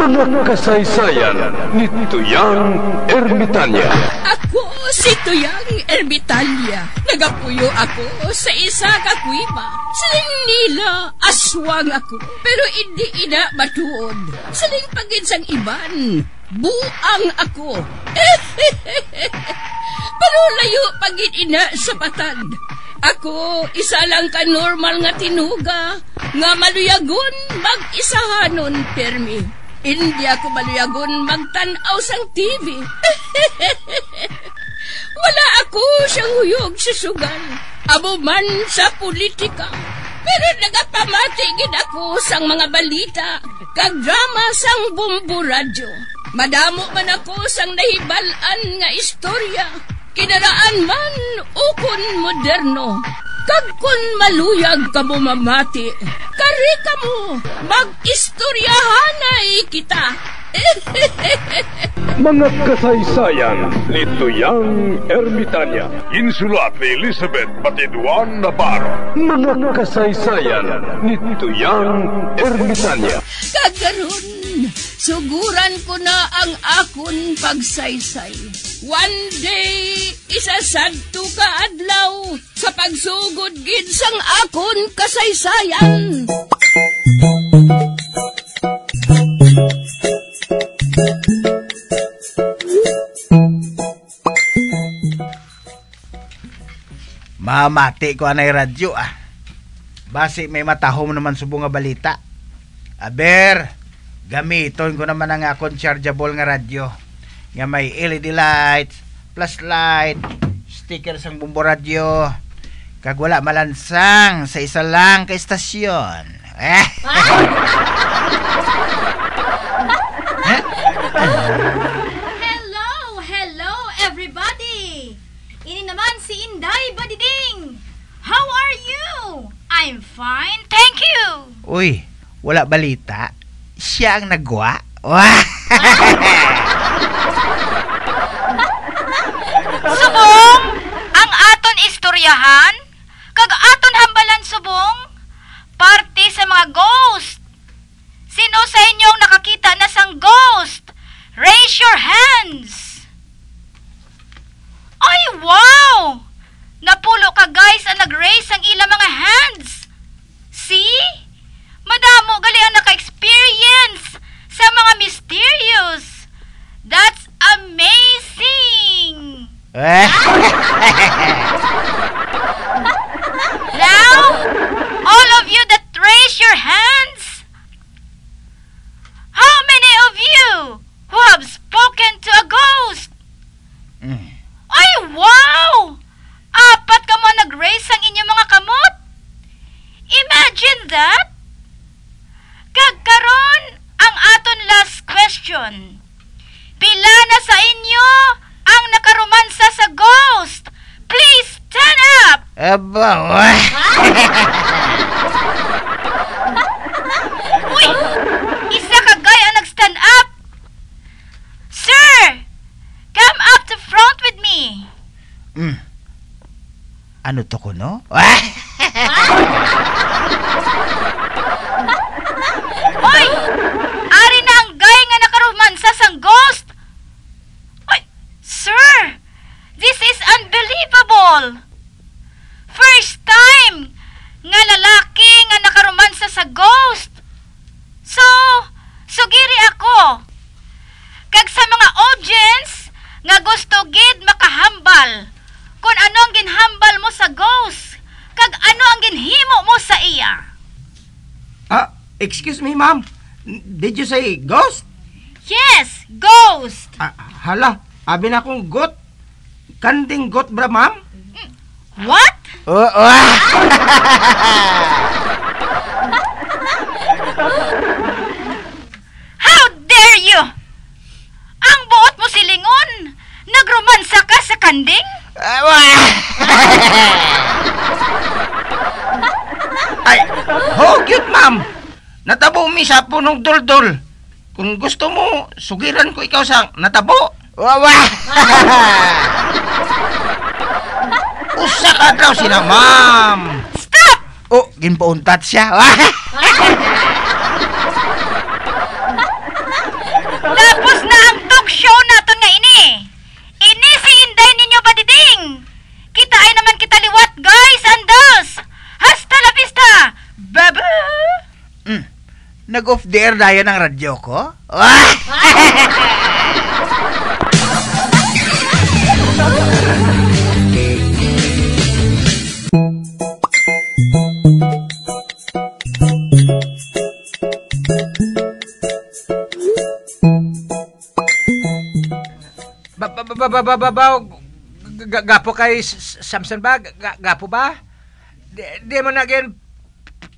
Mga kasaysayan ni Tuyang Ermitanya. Ako si Tuyang Ermitanya. Nagapuyo ako sa isa ka kuiba. Siling nila, aswang ako. Pero hindi ina matuod. Siling paginsang iban, buang ako. Pero layo pagin ina sa patad. Ako, isa lang ka normal nga tinuga, nga maluyagon mag-isahanon permi. Hindi ako maluyagon magtanaw sang TV. Wala ako siyang huyog sa sugal, abo man sa politika. Pero nagapamatigid ako sang mga balita, kag drama sang Bumbu Radyo. Madamo man ako sang nahibalan nga istorya, kinaraan man ukon moderno. Kag kun maluyag ka mo mamati, kari ka mo, mag-istoryahanay kita. Mga kasaysayan ni Tuyang Ermitanya. Insulat ni Elizabeth Batiduan Navarro. Mga kasaysayan ni Tuyang Ermitanya. Kagaron, suguran ko na ang akon pagsaysay. One day, isasadto ka adlaw sa pagsugod gid sang akon kasaysayan. Mamati ko anay radyo Basi may matahom naman subong nga balita. Aber, gamiton ko naman ang akong chargeable nga radyo. Nga may LED lights, flashlight, sticker sang Bumbu Radyo. Kag wala malansang sa isa lang ka estasyon. Hello everybody. Ini naman si Inday Badiding. How are you? I'm fine, thank you. Uy, wala balita. Siya ang nagwa. Subong, ang aton istoryahan, kag aton hambalan subong, parte sa mga ghost. Sino sa inyong nakakita na sang ghost? Raise your hands. Ay, wow! Napulo ka guys ang nag-raise ang ilang mga hands. See? Madamo gali ang naka-experience sa mga mysterious. That's amazing! Now, all of you that raise your hands, how many of you who have spoken to a ghost? Ay, wow! Apat ka mo nag-raise ang inyong mga kamot. Imagine that! Kagkaron ang aton last question. Pila na sa inyo ang nakaromansa sa ghost? Please stand up! Uy! Isa ka guy ang nag-stand up! Sir! Come up to front with me! Ano to ko, no? Hoy! Ari na ang guy nga nakaromansa sang ghost! Ay, sir! This is unbelievable! First time nga lalaki nga nakaromansa sa ghost! So, sugiri ako! Kag sa mga audience nga gusto gid makahambal kung anong ginhambal mo sa ghost, kag ano ang ginhimo mo sa iya. Excuse me, ma'am. Did you say ghost? Yes, ghost. Hala, abi na akong got. Kanding got bra, ma'am? What? How dare you? Ang buot mo silingon. Nagromansa ka sa kanding? Ay, cute, ma'am. Natabo mi sa punong dol-dol. Kung gusto mo, sugiran ko ikaw sa natabo. Usa ka daw sila, ma'am. Stop! Ginpauntat siya. Dear dayon ang radyo ko? Gapo kay Samson ba? Gapo ba? Di mo na gin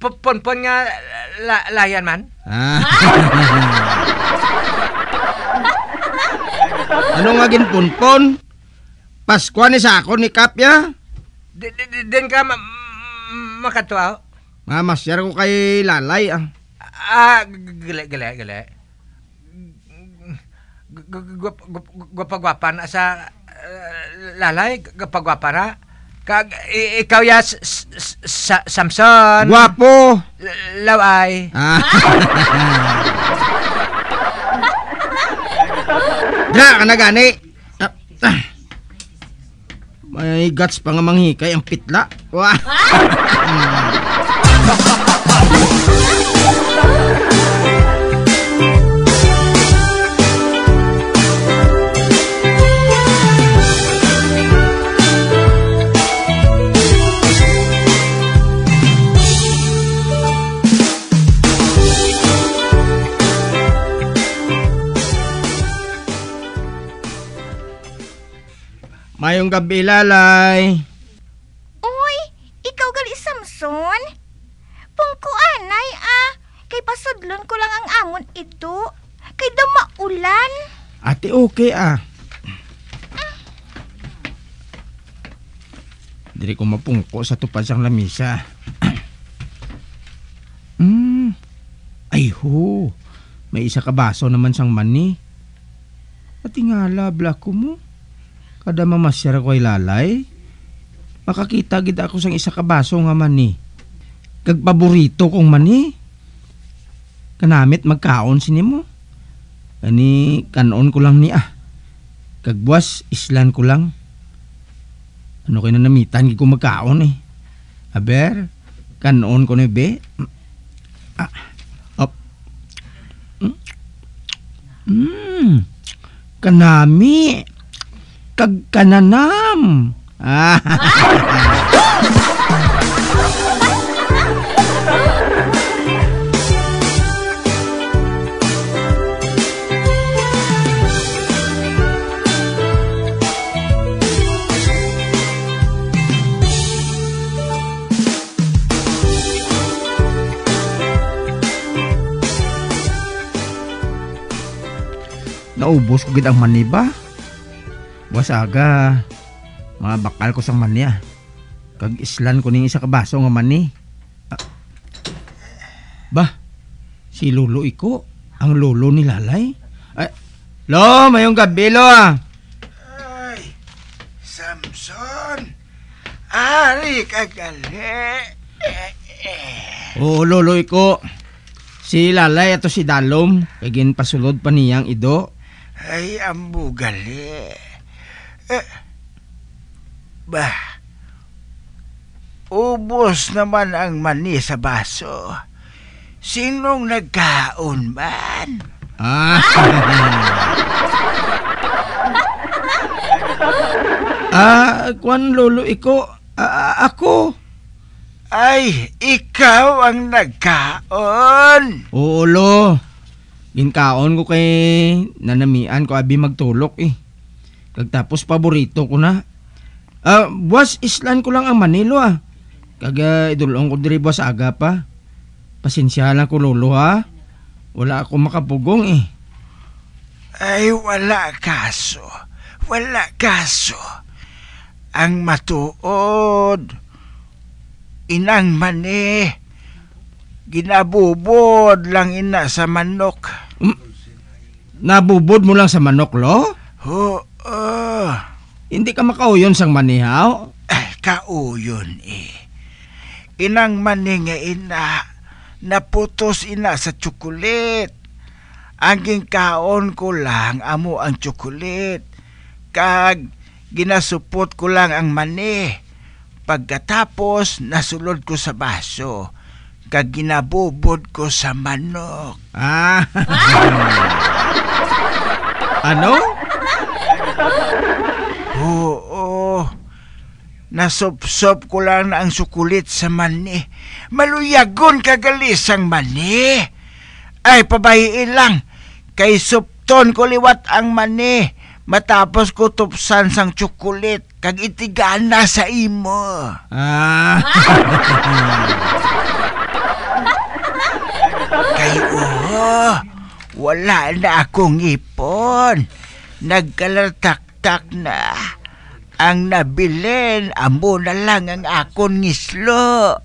ponpon nga layan man? Ano nga gin ponpon? Paskwa ni Sako ni Kapya? Din ka makatuaw? Mamasyar ko kay Lalay Gali. Gwapa na sa Lalay, gwapa na. Kag ikaw ya Samson. Gwapo. Laway. Dra ka na gani. May guts pa nga manghikay ang pitla. Wah. Mayong gabi, Lalay. Uy, ikaw gali Samson? Pungko anay kay pasudlon ko lang ang amon ito. Kay daw maulan. Ate, okay Diri ko mapungko sa tupad sang lamisa. Ay ho, may isa ka baso naman sang mani. Pati nga labla ko mo. Kada mamasyar ko ay Lalay, makakita gid ako sang isa ka baso nga mani. Kag paborito kong mani. Kanamit magkaon sini mo. Ani kanon ko lang ni Kag buwas islan ko lang. Ano kayo na namitan gid ko magkaon Aber, kanon ko ni be. Kanami. Kag kananam. Naubos ko gid ang mani ba? Wasaga, mga bakal ko sang mani Kag islan ko ning isa ka baso nga mani. Bah, si Lolo Iko, ang lolo ni Lalay. Lo, mayong gabi, Lo Ay, Samson, ari ka gali. Oo, Lolo Iko. Si Lalay ato si Dalom, kagin pasulod pa niyang ido. Ay, ambo gali. Ubos naman ang mani sa baso. Sinong nagkaon man? Kwan Lolo Iko, ako. Ay, ikaw ang nagkaon. Oo, Lo. Ginkaon ko kay nanamian ko abi magtulok Kagtapos paborito ko na. Buwas islan ko lang ang Manilo Kag idulong ko diri buwas aga pa. Pasensya lang ko Lolo Wala ako makapugong Ay, wala kaso. Ang matuod, inang mani, ginabubod lang ina sa manok. Nabubod mo lang sa manok, Lo? Oo. Hindi ka makauyon sang manihaw? Kauyon Inang mani nga ina, naputos ina sa tsukulit. Ang ginkaon ko lang amo ang tsukulit. Kag ginasupot ko lang ang mani. Pagkatapos nasulod ko sa baso. kag ginabubod ko sa manok. Ano? Oo. Nasop-sop ko lang na ang sukulit sa mani. Maluyagon kagalis ang mani. Ay, pabahiin lang. Kay supton ko liwat ang mani. Matapos ko tupsan sang tsukulit. Kag itigana sa imo. Kay wala na akong ipon. Nagkalartak-tak na. Ang nabilin, amo na lang ang akong ngislo.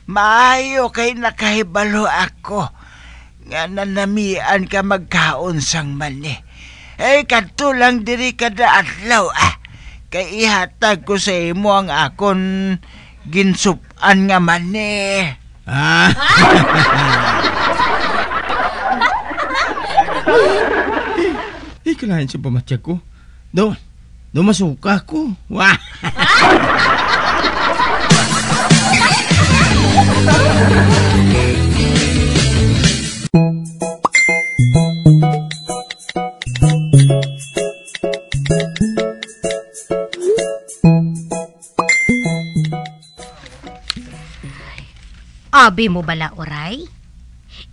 Maayo kay nakahibalo ako. Nga nanamian ka magkaon sang mani. Kadto lang diri kada adlaw. Kay ihatag ko sa imo ang akon ginsupan nga mani. Kailangan siya pamatya ko. Do masuka ko. Wah! Abi mo bala, oray?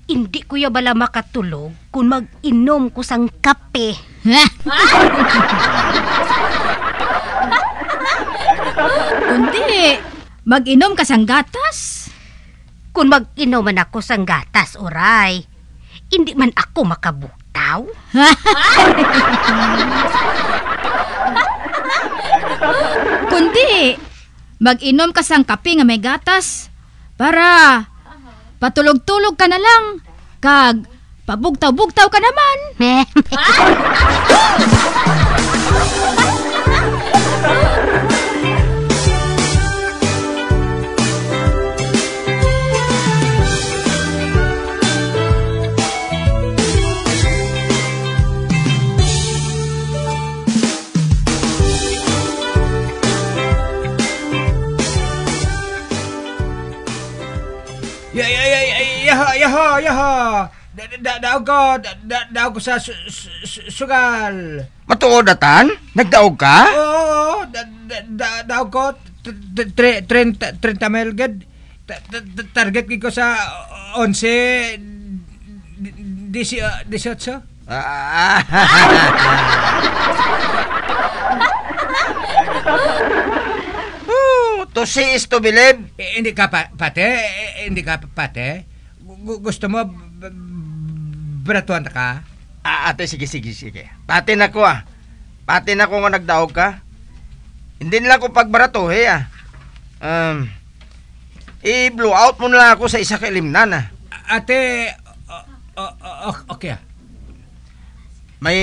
Hindi ko ya bala makatulog kung mag-inom ko sang kape. Kundi, mag-inom ka sang gatas. Kung mag-inom man ako sang gatas, oray, hindi man ako makabuktaw. Kundi, mag-inom ka sang kape nga may gatas para patulog-tulog ka na lang. Kag pabugtaw-bugtaw ka naman. Yaho. Daog ko sa sugal. Matuod atan? Nagdaog ka? Oo, daog ko 30 mil gad. Target ko sa 11 18. To see is to believe. Hindi ka pate? Gusto mo beratuan ka? Ate, sige. Pati na ko Pati na ko nga nagdaog ka. Hindi nila ko pagbaratuhe i-blow out mo na lang ako sa isa ka limnan Ate, okay May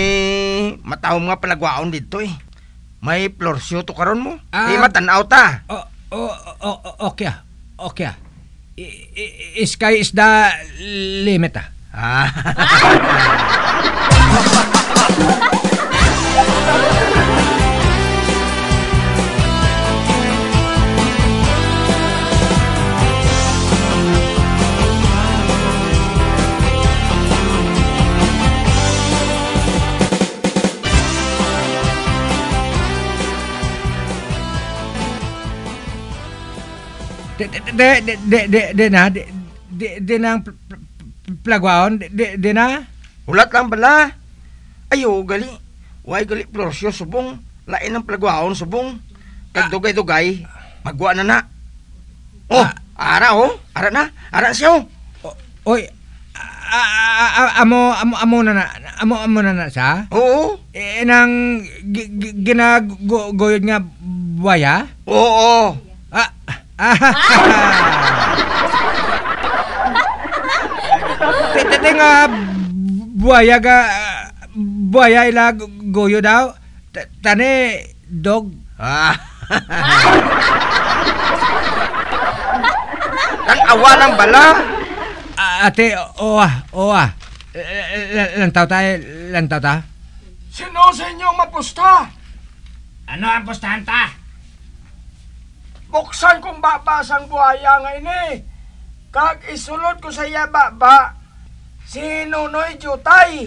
matahom nga panagwaon dito May florsyo to karon mo. Di matanaw ta. Okay. Sky is the limit Di na ang plagwaon, di na? Ulat lang bala. Ayo, gali. Way gali florsyo subong. Lain ang plagwaon subong. Kagdugay-dugay. Magwa na. Ara na. Ara siya Oy, amo na siya? Oo. Nang ginagoyod nga buwaya? Oo. Tete nga buwaya ila goyo daw. Tane dog. Tan awalang bala. Ate, lantaw ta. Sino sa inyong mapusta? Ano ang pustahan ta? Buksan kong babasang buhaya nga ini. Kag isulod ko sa iya baba. Si Nunoy Jutay.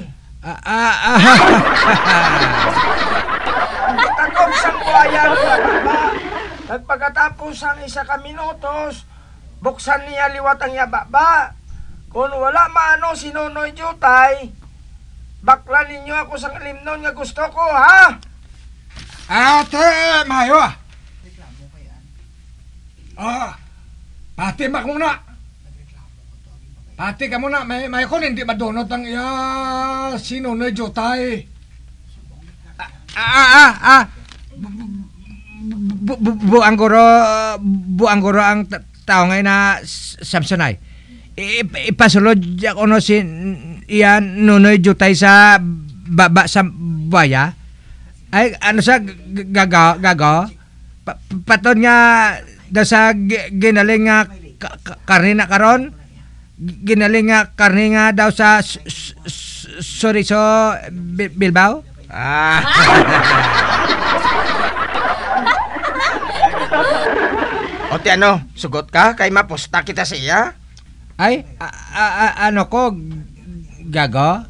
Tagob sang buhaya nga baba. Kag pagkatapos ang 1 ka minutos, buksan niya liwat ang iya baba. Kung wala maano si Nunoy Jutay, bakla ninyo ako sang limnon nga gusto ko, ha? Ate, mayo pati mak muna. Pati ka muna. May ko hindi madunot ang sino na Jutay. Buang guro ang tao ngayon na Samsonay. Ipasulod ako no si iyan Nunoy Jutay sa baba sa baya. Ay, ano sa gago? Paton nga da sa ginaling nga karne na karon, ginaling nga karne nga daw sa Soriso Bilbao. O ti ano, sugot ka kay mapusta kita siya? Ay, ano ko gago?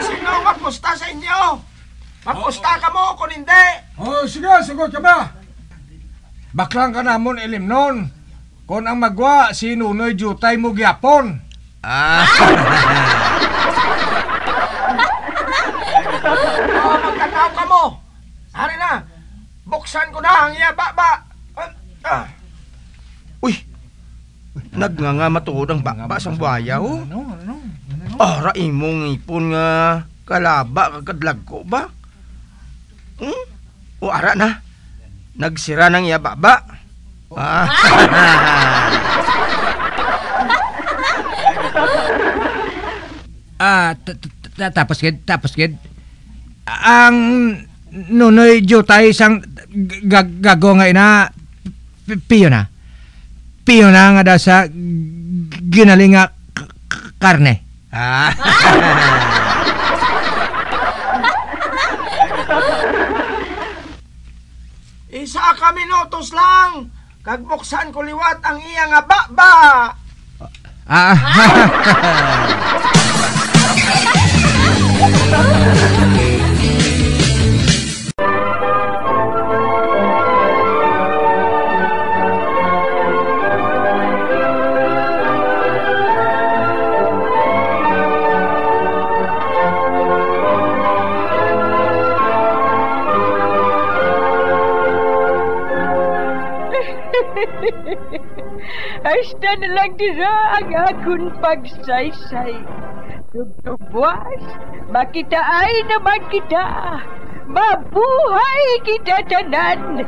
Sino mapusta sa inyo? Mapusta ka mo kung hindi. Sige, sugot ka ba? Baklang ka namon ilimnon. Kung ang magwa, si Nunoy Jutay mo gyapon. Magkanaw ka mo. Hari na, buksan ko na ang iya baba. Uy, nagnganga matuod ang baba sang buhaya, oh. Ara imong ipon nga kalaba kagadlag ko ba? O ara na. Nagsira ng iya baba. Tapos kid. Ang Nunoy Jutay sang gago nga ina piyo na. Piyo na nga da sa ginaling nga karne. Isa ka minutos lang. Kag buksan ko liwat ang iya nga baba. Hasta na lang dira ang akong pagsaysay. Tugtugwas, makitaan naman kita. Mabuhay kita tanan.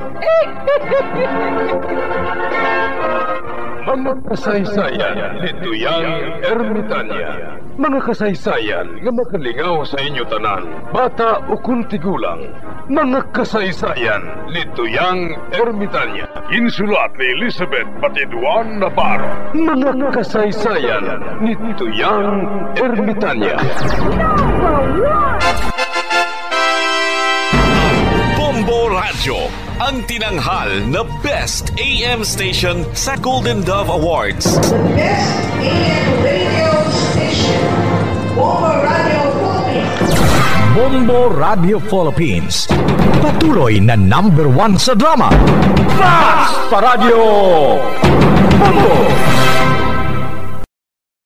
Mga kasaysayan ni Tuyang Ermitanya. Mga kasaysayan nga makalingaw sa inyo tanan, bata o kuntigulang. Mga kasaysayan ni Tuyang Ermitanya. Insulat ni Elizabeth Batiduan Navarro. Mga kasaysayan ni Tuyang Ermitanya. Bombo Radio, ang tinanghal na Best AM Station sa Golden Dove Awards. Best AM Radio Station, Bombo Radio Philippines. Bombo Radio Philippines, patuloy na #1 sa drama. Basta Radio Bombo!